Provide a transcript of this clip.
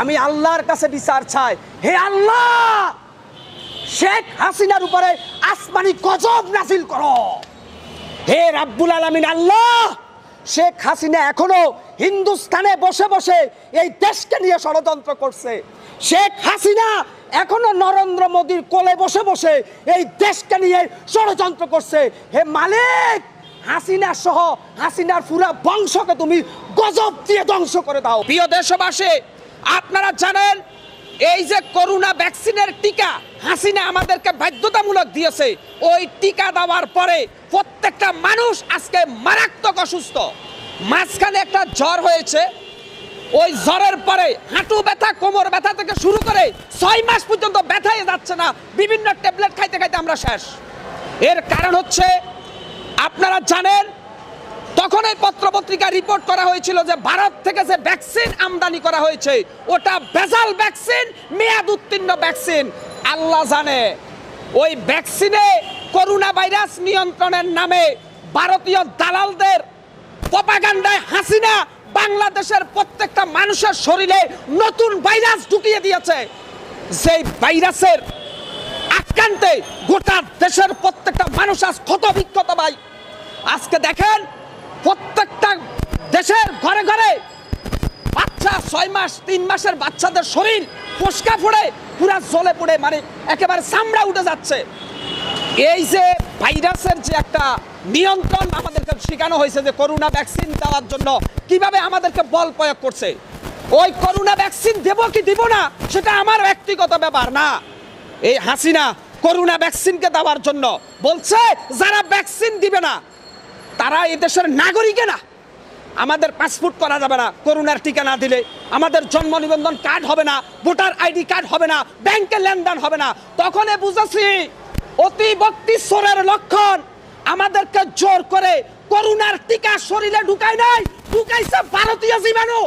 আমি আল্লাহর কাছে বিচার চাই, হে আল্লাহ শেখ হাসিনার উপরে আসমানি গজব নাজিল করো। হে রাব্বুল আলামিন আল্লাহ, শেখ হাসিনা এখনো হিন্দুস্তানে বসে বসে এই দেশকে নিয়ে ষড়যন্ত্র করছে। শেখ হাসিনা এখনো নরেন্দ্র মোদীর কোলে বসে বসে এই দেশকে নিয়ে ষড়যন্ত্র করছে। হে মালিক, হাসিনা সহ হাসিনার পুরা বংশকে তুমি গজব দিয়ে ধ্বংস করে দাও। প্রিয় দেশবাসী, আপনারা জানেন এই যে করোনা ভ্যাকসিনের টিকা হাসিনা আমাদেরকে বাধ্যতামূলক দিয়েছে, ওই টিকা দেওয়ার পরে প্রত্যেকটা মানুষ আজকে মারাত্মক অসুস্থ। মাঝখানে একটা জ্বর হয়েছে, ওই জ্বরের পরে হাঁটু ব্যথা, কোমর ব্যথা থেকে শুরু করে 6 মাস পর্যন্ত ব্যথাই যাচ্ছে না। বিভিন্ন ট্যাবলেট খাইতে খাইতে আমরা শেষ। এর কারণ হচ্ছে আপনারা জানেন তখন এই পত্রপত্রিকা রিপোর্ট করা হয়েছিল যে ভারত থেকে যে ভ্যাকসিন আমদানি করা হয়েছে ওটা ভেজাল ভ্যাকসিন, মেয়াদ উত্তীর্ণ ভ্যাকসিন। আল্লাহ জানে ওই ভ্যাকসিনে করোনা ভাইরাস নিয়ন্ত্রণের নামে ভারতীয় দালালদের প্রপাগান্ডায় হাসিনা বাংলাদেশের প্রত্যেকটা মানুষের শরীরে নতুন ভাইরাস ঢুকিয়ে দিয়েছে। সেই ভাইরাসের আক্রান্তে গোটা দেশের প্রত্যেকটা মানুষ আজ ক্ষতবিক্ষত। ভাই আজকে দেখেন প্রত্যেকটা দেশের ঘরে ঘরে বাচ্চা 6 মাস 3 মাসের বাচ্চাদের শরীর ফসকা পড়ে পুরা জ্বলে পড়ে, মানে একেবারে চামড়া উঠে যাচ্ছে। এই যে ভাইরাসের যে একটা নিয়ন্ত্রণ আমাদেরকে শেখানো হয়েছে যে করোনা ভ্যাকসিন দেওয়ার জন্য কিভাবে আমাদেরকে বল প্রয়োগ করছে, ওই করোনা ভ্যাকসিন দেব কি দিব না সেটা আমার ব্যক্তিগত ব্যাপার না। এই হাসিনা করোনা ভ্যাকসিনকে দেওয়ার জন্য বলছে যারা ভ্যাকসিন দিবে না তারা এই দেশের নাগরিক না, আমাদের পাসপোর্ট করা যাবে না করোনার টিকা না দিলে, আমাদের জন্ম নিবন্ধন কার্ড হবে না, ভোটার আইডি কার্ড হবে না, ব্যাংকে লেনদেন হবে না। তখনই বুঝেছি অতি ভক্তি চোরের লক্ষণ। আমাদেরকে জোর করে করোনার টিকা শরীরে ঢুকায় নাই, ঢুকাইছে ভারতীয় জীবাণু।